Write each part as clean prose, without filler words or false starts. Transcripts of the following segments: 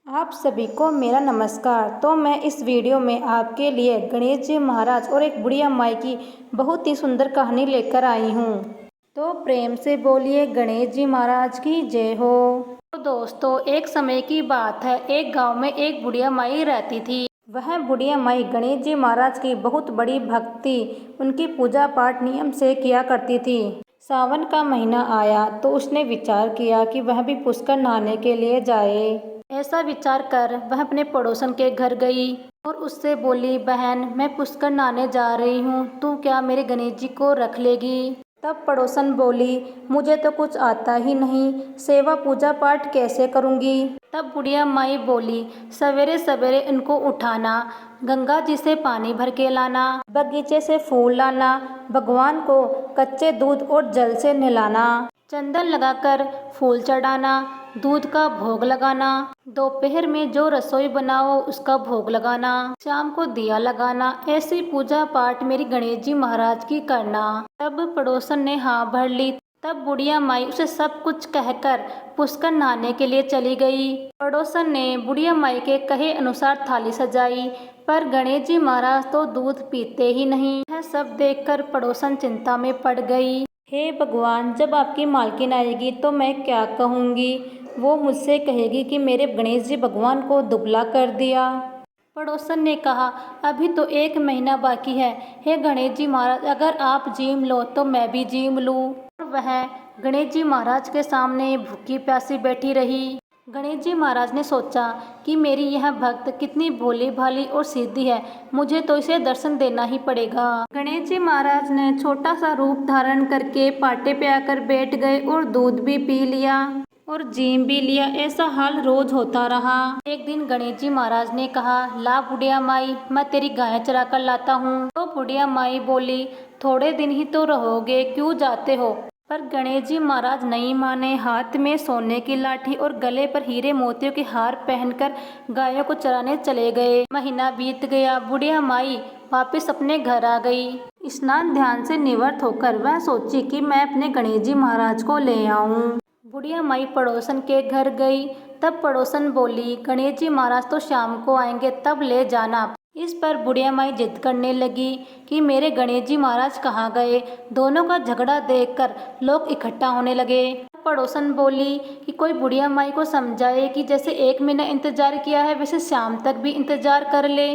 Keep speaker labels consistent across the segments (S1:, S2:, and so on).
S1: आप सभी को मेरा नमस्कार। तो मैं इस वीडियो में आपके लिए गणेश जी महाराज और एक बुढ़िया माई की बहुत ही सुंदर कहानी लेकर आई हूँ। तो प्रेम से बोलिए गणेश जी महाराज की जय हो। तो दोस्तों, एक समय की बात है, एक गांव में एक बुढ़िया माई रहती थी। वह बुढ़िया माई गणेश जी महाराज की बहुत बड़ी भक्त थी। उनकी पूजा पाठ नियम से किया करती थी। सावन का महीना आया तो उसने विचार किया कि वह भी पुष्कर नहाने के लिए जाए। ऐसा विचार कर वह अपने पड़ोसन के घर गई और उससे बोली, बहन मैं पुष्कर नहाने जा रही हूँ, तू क्या मेरे गणेश जी को रख लेगी। तब पड़ोसन बोली, मुझे तो कुछ आता ही नहीं, सेवा पूजा पाठ कैसे करूँगी। तब बुढ़िया माई बोली, सवेरे सवेरे इनको उठाना, गंगा जी से पानी भर के लाना, बगीचे से फूल लाना, भगवान को कच्चे दूध और जल से नहलाना, चंदन लगाकर फूल चढ़ाना, दूध का भोग लगाना, दोपहर में जो रसोई बनाओ उसका भोग लगाना, शाम को दिया लगाना। ऐसी पूजा पाठ मेरी गणेश जी महाराज की करना। तब पड़ोसन ने हाँ भर ली। तब बुढ़िया माई उसे सब कुछ कहकर पुष्कर नहाने के लिए चली गई। पड़ोसन ने बुढ़िया माई के कहे अनुसार थाली सजाई, पर गणेश जी महाराज तो दूध पीते ही नहीं। यह सब देखकर पड़ोसन चिंता में पड़ गई। हे भगवान, जब आपकी मालकिन आएगी तो मैं क्या कहूँगी। वो मुझसे कहेगी कि मेरे गणेश जी भगवान को दुबला कर दिया। पड़ोसन ने कहा, अभी तो 1 महीना बाकी है। हे गणेश जी महाराज, अगर आप जीम लो तो मैं भी जीम लूँ। और वह गणेश जी महाराज के सामने भूखी प्यासी बैठी रही। गणेश जी महाराज ने सोचा कि मेरी यह भक्त कितनी भोली भाली और सीधी है, मुझे तो इसे दर्शन देना ही पड़ेगा। गणेश जी महाराज ने छोटा सा रूप धारण करके पाटे पे आकर बैठ गए और दूध भी पी लिया और जीम भी लिया। ऐसा हाल रोज होता रहा। एक दिन गणेश जी महाराज ने कहा, ला बुढ़िया माई, मैं तेरी गाय चरा कर लाता हूँ। तो बुढ़िया माई बोली, थोड़े दिन ही तो रहोगे, क्यों जाते हो। पर गणेश जी महाराज नहीं माने। हाथ में सोने की लाठी और गले पर हीरे मोतियों के हार पहनकर गायों को चराने चले गए। महीना बीत गया। बुढ़िया माई वापस अपने घर आ गई। स्नान ध्यान से निवृत्त होकर वह सोची कि मैं अपने गणेश जी महाराज को ले आऊं। बुढ़िया माई पड़ोसन के घर गई। तब पड़ोसन बोली, गणेश जी महाराज तो शाम को आएंगे, तब ले जाना। इस पर बुढ़िया माई जिद करने लगी कि मेरे गणेश जी महाराज कहाँ गए। दोनों का झगड़ा देखकर लोग इकट्ठा होने लगे। पड़ोसन बोली कि कोई बुढ़िया माई को समझाए कि जैसे 1 महीना इंतजार किया है वैसे शाम तक भी इंतजार कर ले।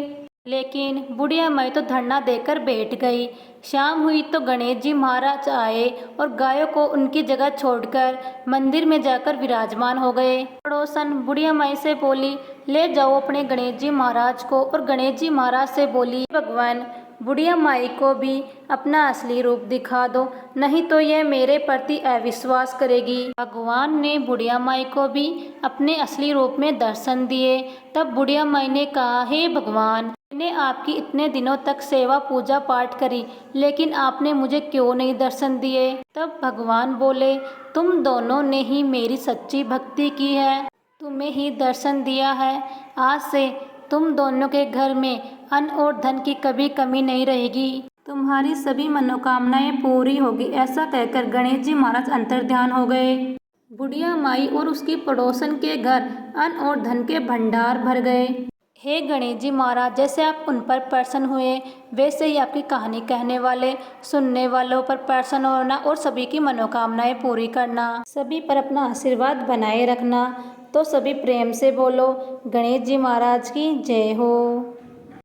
S1: लेकिन बुढ़िया माई तो धरना देकर बैठ गई। शाम हुई तो गणेश जी महाराज आए और गायों को उनकी जगह छोड़कर मंदिर में जाकर विराजमान हो गए। पड़ोसन बुढ़िया माई से बोली, ले जाओ अपने गणेश जी महाराज को। और गणेश जी महाराज से बोली, भगवान, बुढ़िया माई को भी अपना असली रूप दिखा दो, नहीं तो यह मेरे प्रति अविश्वास करेगी। भगवान ने बुढ़िया माई को भी अपने असली रूप में दर्शन दिए। तब बुढ़िया माई ने कहा, हे भगवान, मैंने आपकी इतने दिनों तक सेवा पूजा पाठ करी, लेकिन आपने मुझे क्यों नहीं दर्शन दिए। तब भगवान बोले, तुम दोनों ने ही मेरी सच्ची भक्ति की है, तुम्हें ही दर्शन दिया है। आज से तुम दोनों के घर में अन्न और धन की कभी कमी नहीं रहेगी, तुम्हारी सभी मनोकामनाएं पूरी होगी। ऐसा कहकर गणेश जी महाराज अंतर्ध्यान हो गए। बुढ़िया माई और उसकी पड़ोसन के घर अन्न और धन के भंडार भर गए। हे गणेश जी महाराज, जैसे आप उन पर प्रसन्न हुए, वैसे ही आपकी कहानी कहने वाले सुनने वालों पर प्रसन्न होना और सभी की मनोकामनाएं पूरी करना, सभी पर अपना आशीर्वाद बनाए रखना। तो सभी प्रेम से बोलो, गणेश जी महाराज की जय हो।